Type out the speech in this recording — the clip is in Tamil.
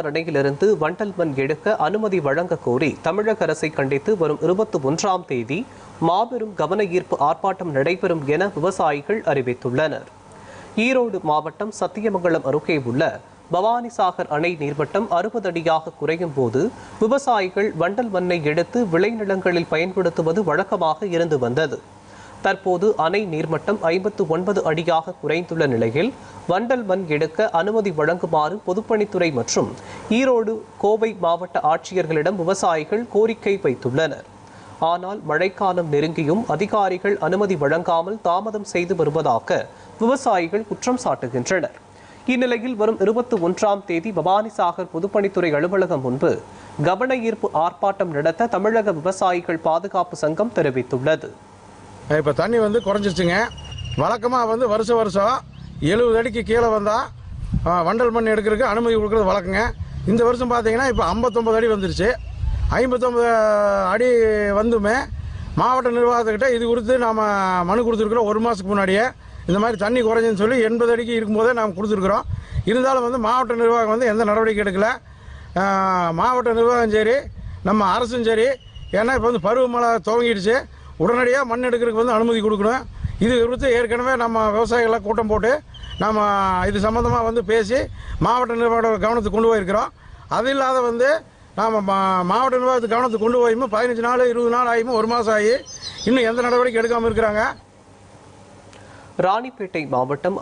அணையிலிருந்து வண்டல் மண் எடுக்க அனுமதி வழங்க கோரி தமிழக அரசை கண்டித்து வரும் 21ஆம் தேதி மாபெரும் கவன ஈர்ப்பு ஆர்ப்பாட்டம் நடைபெறும் என விவசாயிகள் அறிவித்துள்ளனர். ஈரோடு மாவட்டம் சத்தியமங்கலம் அருகே உள்ள பவானிசாகர் அணை நீர்மட்டம் 60 அடியாக குறையும் போது விவசாயிகள் வண்டல் மண்ணை எடுத்து விளைநிலங்களில் பயன்படுத்துவது வழக்கமாக இருந்து வந்தது. தற்போது அணை நீர்மட்டம் 59 அடியாக குறைந்துள்ள நிலையில் வண்டல் மண் எடுக்க அனுமதி வழங்குமாறு பொதுப்பணித்துறை மற்றும் ஈரோடு, கோவை மாவட்ட ஆட்சியர்களிடம் விவசாயிகள் கோரிக்கை வைத்துள்ளனர். ஆனால் மழைக்காலம் நெருங்கியும் அதிகாரிகள் அனுமதி வழங்காமல் தாமதம் செய்து வருவதாக விவசாயிகள் குற்றம் சாட்டுகின்றனர். இந்நிலையில் வரும் 21ஆம் தேதி பவானிசாகர் பொதுப்பணித்துறை அலுவலகம் முன்பு கவன ஈர்ப்பு ஆர்ப்பாட்டம் நடத்த தமிழக விவசாயிகள் பாதுகாப்பு சங்கம் தெரிவித்துள்ளது. இப்போ தண்ணி குறைஞ்சிருச்சுங்க. வழக்கமாக வருஷம் 70 அடிக்கு கீழே வந்தால் வண்டல் மண் எடுக்கிறதுக்கு அனுமதி கொடுக்குறது வழக்கங்க. இந்த வருஷம் பார்த்தீங்கன்னா இப்போ 59 அடி வந்துருச்சு. 59 அடி வந்துமே மாவட்ட நிர்வாகத்துக்கிட்ட இது குறித்து நாம் மனு கொடுத்துருக்குறோம். 1 மாதத்துக்கு முன்னாடியே இந்த மாதிரி தண்ணி குறைஞ்சுன்னு சொல்லி 80 அடிக்கு இருக்கும்போதே நாம் கொடுத்துருக்குறோம். இருந்தாலும் மாவட்ட நிர்வாகம் எந்த நடவடிக்கை எடுக்கலை. மாவட்ட நிர்வாகம் சரி, நம்ம அரசும் சரி, ஏன்னா இப்போ பருவமழை துவங்கிடுச்சு. உடனடியாக மண் எடுக்கிறதுக்கு அனுமதி கொடுக்கணும். இது குறித்து ஏற்கனவே நம்ம விவசாயிகளை கூட்டம் போட்டு நம்ம இது சம்மந்தமாக பேசி மாவட்ட நிர்வாக கவனத்துக்கு கொண்டு போயிருக்கிறோம். அது இல்லாத நாம் மாவட்ட நிர்வாகத்துக்கு கவனத்துக்கு கொண்டு போயும் 15 நாள் 20 நாள் ஆகியும் 1 மாதம் ஆகி இன்னும் எந்த நடவடிக்கை எடுக்காமல் இருக்கிறாங்க. ராணிப்பேட்டை மாவட்டம்